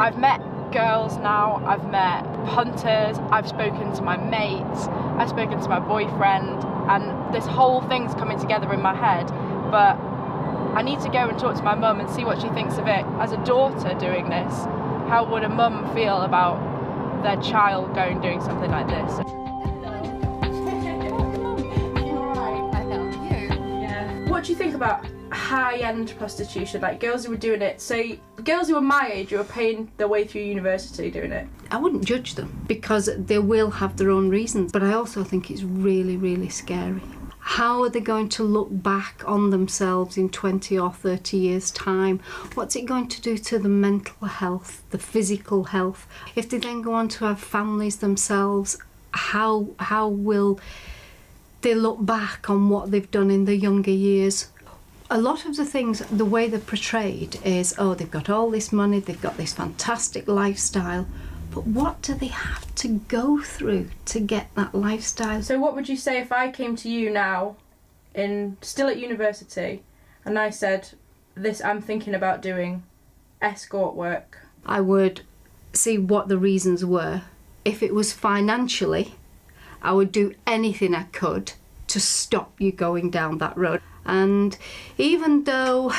I've met girls now, I've met hunters, I've spoken to my mates, I've spoken to my boyfriend, and this whole thing's coming together in my head, but I need to go and talk to my mum and see what she thinks of it. As a daughter doing this, how would a mum feel about their child doing something like this? What do you think about high-end prostitution, like girls who were doing it, say girls who were my age who were paying their way through university doing it? I wouldn't judge them because they will have their own reasons, but I also think it's really, really scary. How are they going to look back on themselves in 20 or 30 years' time? What's it going to do to the mental health, the physical health? If they then go on to have families themselves, how will they look back on what they've done in their younger years? A lot of the things, the way they're portrayed is, oh, they've got all this money, they've got this fantastic lifestyle, but what do they have to go through to get that lifestyle? So what would you say if I came to you now, still at university, and I said, I'm thinking about doing escort work? I would see what the reasons were. If it was financially, I would do anything I could to stop you going down that road. And even though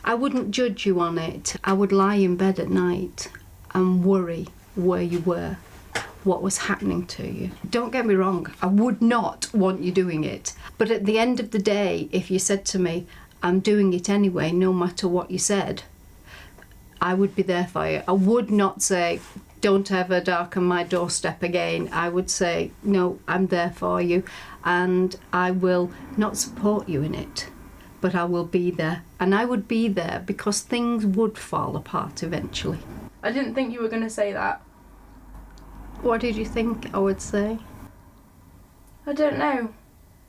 I wouldn't judge you on it, I would lie in bed at night and worry where you were, what was happening to you. Don't get me wrong, I would not want you doing it. But at the end of the day, if you said to me, I'm doing it anyway, no matter what you said, I would be there for you. I would not say, don't ever darken my doorstep again. I would say, no, I'm there for you, and I will not support you in it, but I will be there. And I would be there because things would fall apart eventually. I didn't think you were going to say that. What did you think I would say? I don't know.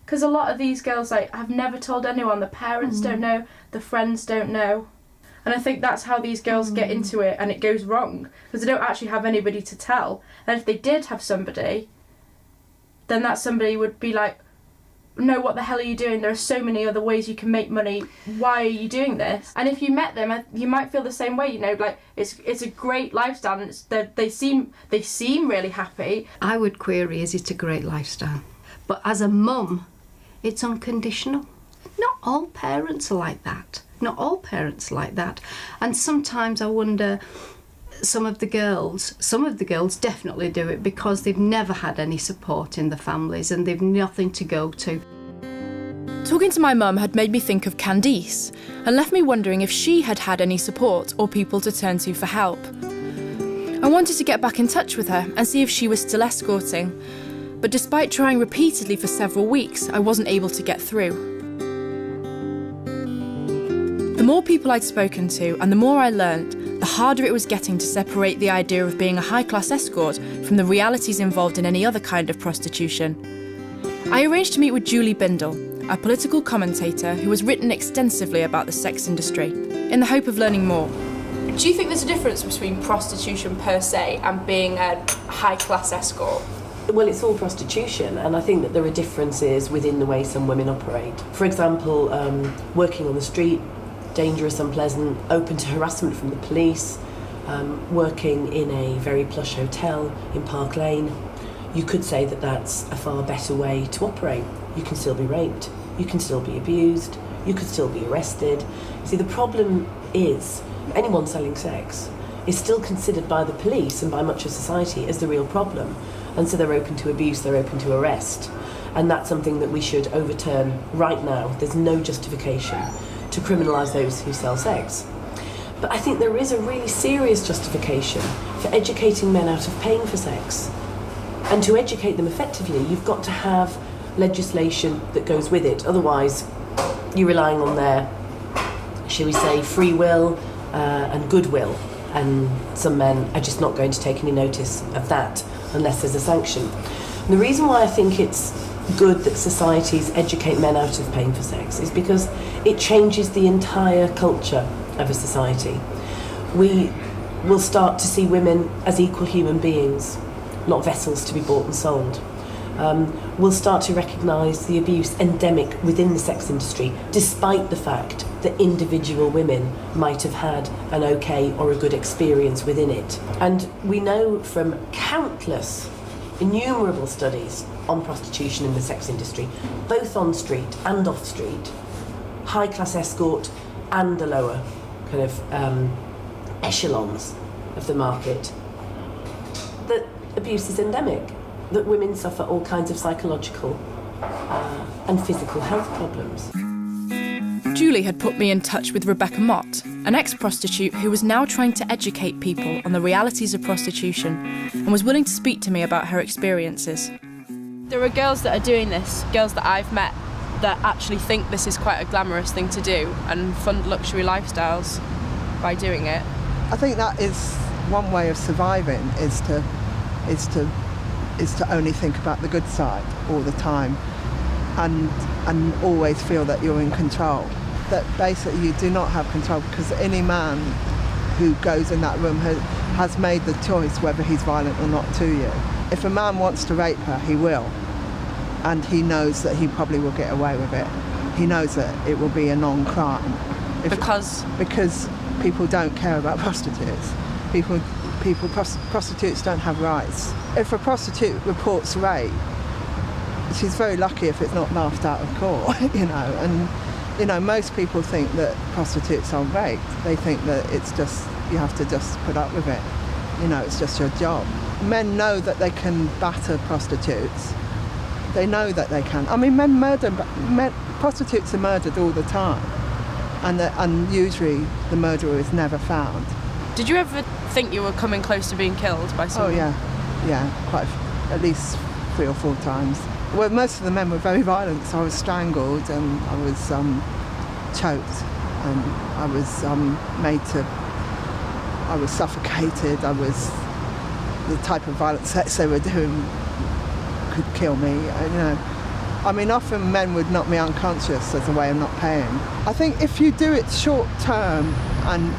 Because a lot of these girls, have never told anyone. The parents don't know, the friends don't know. And I think that's how these girls get into it, and it goes wrong, because they don't actually have anybody to tell. And if they did have somebody, then that somebody would be like, no, what the hell are you doing? There are so many other ways you can make money. Why are you doing this? And if you met them, you might feel the same way, it's a great lifestyle, and they seem really happy. I would query, is it a great lifestyle? But as a mum, it's unconditional. Not all parents are like that. Not all parents are like that. And sometimes I wonder, some of the girls definitely do it because they've never had any support in the families and they've nothing to go to. Talking to my mum had made me think of Candice and left me wondering if she had had any support or people to turn to for help. I wanted to get back in touch with her and see if she was still escorting, but despite trying repeatedly for several weeks, I wasn't able to get through. The more people I'd spoken to and the more I learnt, the harder it was getting to separate the idea of being a high-class escort from the realities involved in any other kind of prostitution. I arranged to meet with Julie Bindle, a political commentator who has written extensively about the sex industry, in the hope of learning more. Do you think there's a difference between prostitution per se and being a high-class escort? Well, it's all prostitution, and I think that there are differences within the way some women operate. For example, working on the street, dangerous, unpleasant, open to harassment from the police, working in a very plush hotel in Park Lane. You could say that that's a far better way to operate. You can still be raped, you can still be abused, you could still be arrested. See, the problem is anyone selling sex is still considered by the police and by much of society as the real problem. And so they're open to abuse, they're open to arrest. And that's something that we should overturn right now. There's no justification to criminalise those who sell sex. But I think there is a really serious justification for educating men out of paying for sex. And to educate them effectively, you've got to have legislation that goes with it. Otherwise, you're relying on their, shall we say, free will and goodwill. And some men are just not going to take any notice of that unless there's a sanction. And the reason why I think it's good that societies educate men out of paying for sex is because it changes the entire culture of a society. We will start to see women as equal human beings, not vessels to be bought and sold. We'll start to recognise the abuse endemic within the sex industry, despite the fact that individual women might have had an okay or a good experience within it. And we know from countless, innumerable studies on prostitution in the sex industry, both on street and off street, high-class escort and the lower kind of echelons of the market, that abuse is endemic, that women suffer all kinds of psychological and physical health problems. Julie had put me in touch with Rebecca Mott, an ex-prostitute who was now trying to educate people on the realities of prostitution and was willing to speak to me about her experiences. There are girls that are doing this, girls that I've met, that actually think this is quite a glamorous thing to do and fund luxury lifestyles by doing it. I think that is one way of surviving, is to only think about the good side all the time and always feel that you're in control. That basically you do not have control, because any man who goes in that room has made the choice whether he's violent or not to you. If a man wants to rape her, he will, and he knows that he probably will get away with it. He knows that it will be a non-crime. Because people don't care about prostitutes. Prostitutes don't have rights. If a prostitute reports rape, she's very lucky if it's not laughed out of court, and most people think that prostitutes are raped. They think that it's just, you have to just put up with it. It's just your job. Men know that they can batter prostitutes. They know that they can. I mean, prostitutes are murdered all the time, and usually the murderer is never found. did you ever think you were coming close to being killed by someone? Oh yeah, at least 3 or 4 times. Well, most of the men were very violent, so I was strangled and I was choked and I was I was suffocated. The type of violent sex they were doing could kill me, I mean, often men would knock me unconscious as a way of not paying. I think if you do it short term and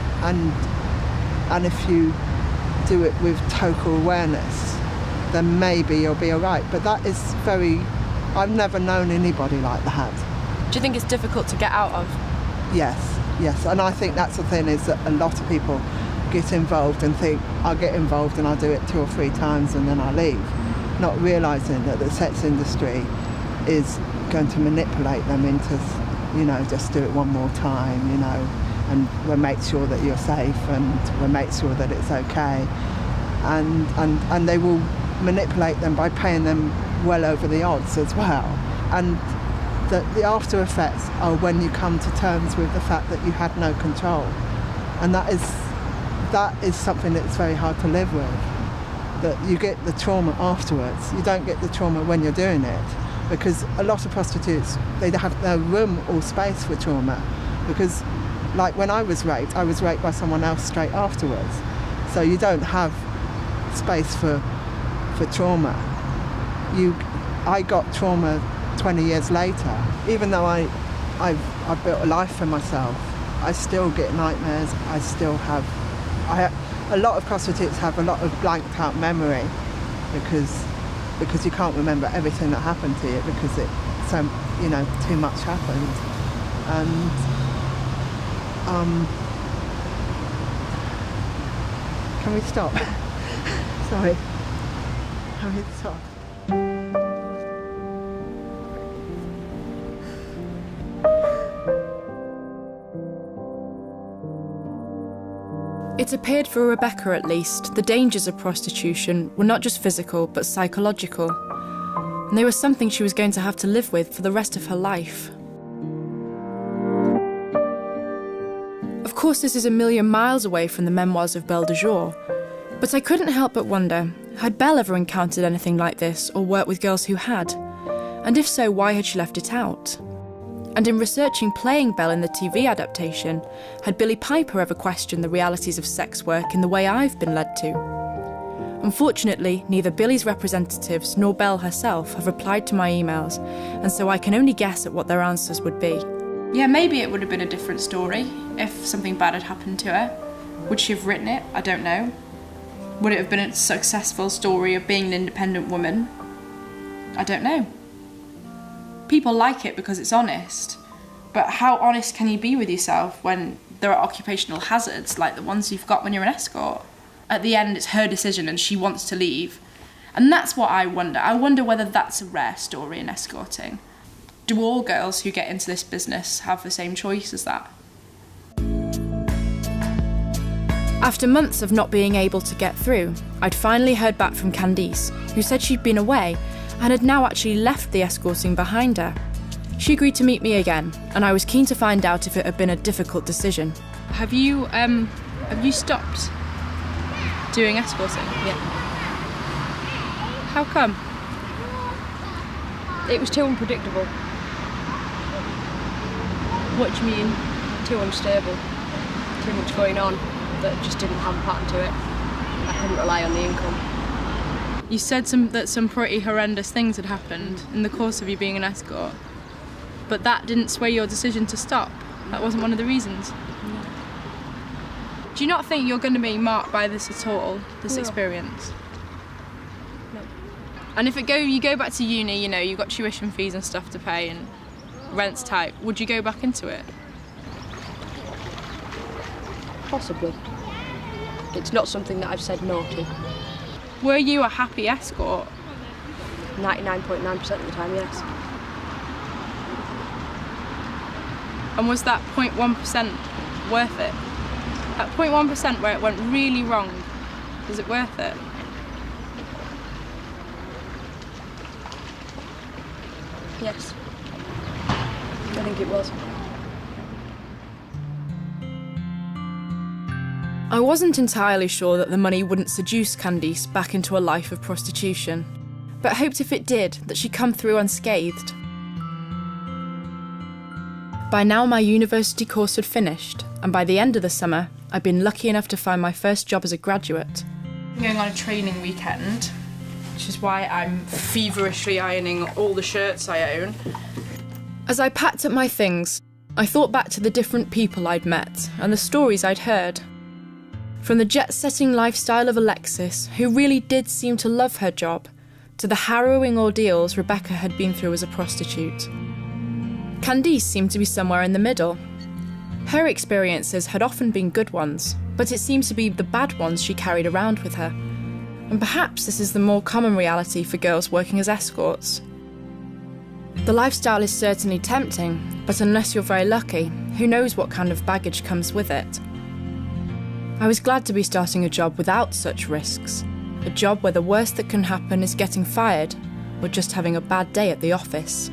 if you do it with total awareness, then maybe you'll be all right. But that is I've never known anybody like that. Do you think it's difficult to get out of? Yes. And I think that's the thing, is that a lot of people get involved and think, I'll get involved and I'll do it 2 or 3 times and then I'll leave, not realising that the sex industry is going to manipulate them into, just do it one more time, and we'll make sure that you're safe and we'll make sure that it's okay. And they will manipulate them by paying them well over the odds as well. And the after effects are when you come to terms with the fact that you had no control. And that is something that's very hard to live with. That you get the trauma afterwards. You don't get the trauma when you're doing it. Because a lot of prostitutes, they have no room or space for trauma. Because, like when I was raped by someone else straight afterwards. So you don't have space for trauma. I got trauma 20 years later. Even though I've built a life for myself, I still get nightmares. A lot of prostitutes have a lot of blanked out memory because you can't remember everything that happened to you because too much happened. And can we stop? Sorry. Can we stop? It appeared for Rebecca, at least, the dangers of prostitution were not just physical but psychological, and they were something she was going to have to live with for the rest of her life. Of course, this is a million miles away from the memoirs of Belle de Jour, but I couldn't help but wonder, had Belle ever encountered anything like this or worked with girls who had? And if so, why had she left it out? And in researching playing Belle in the TV adaptation, had Billie Piper ever questioned the realities of sex work in the way I've been led to? Unfortunately, neither Billie's representatives nor Belle herself have replied to my emails, and so I can only guess at what their answers would be. Yeah, maybe it would have been a different story if something bad had happened to her. Would she have written it? I don't know. Would it have been a successful story of being an independent woman? I don't know. People like it because it's honest, But how honest can you be with yourself when there are occupational hazards like the ones you've got when you're an escort? At the end, it's her decision and she wants to leave. And that's what I wonder. I wonder whether that's a rare story in escorting. Do all girls who get into this business have the same choice as that? After months of not being able to get through, I'd finally heard back from Candice, who said she'd been away and had now actually left the escorting behind her. She agreed to meet me again, and I was keen to find out if it had been a difficult decision. Have you stopped doing escorting? Yeah. How come? It was too unpredictable, What do you mean? too unstable, too much going on that just didn't have a pattern to it. I couldn't rely on the income. You said that some pretty horrendous things had happened in the course of you being an escort, but that didn't sway your decision to stop. That wasn't one of the reasons. No. Do you not think you're going to be marked by this at all, this No. experience? No. And if you go back to uni, you know, you've got tuition fees and stuff to pay and rent's tight, would you go back into it? Possibly. It's not something that I've said no to. Were you a happy escort? 99.9% of the time, yes. And was that 0.1% worth it? That 0.1% where it went really wrong, was it worth it? Yes. I think it was. I wasn't entirely sure that the money wouldn't seduce Candice back into a life of prostitution, but hoped if it did, that she'd come through unscathed. By now my university course had finished, and by the end of the summer, I'd been lucky enough to find my first job as a graduate. I'm going on a training weekend, which is why I'm feverishly ironing all the shirts I own. As I packed up my things, I thought back to the different people I'd met and the stories I'd heard. From the jet-setting lifestyle of Alexis, who really did seem to love her job, to the harrowing ordeals Rebecca had been through as a prostitute. Candice seemed to be somewhere in the middle. Her experiences had often been good ones, but it seemed to be the bad ones she carried around with her. And perhaps this is the more common reality for girls working as escorts. The lifestyle is certainly tempting, but unless you're very lucky, who knows what kind of baggage comes with it. I was glad to be starting a job without such risks, a job where the worst that can happen is getting fired or just having a bad day at the office.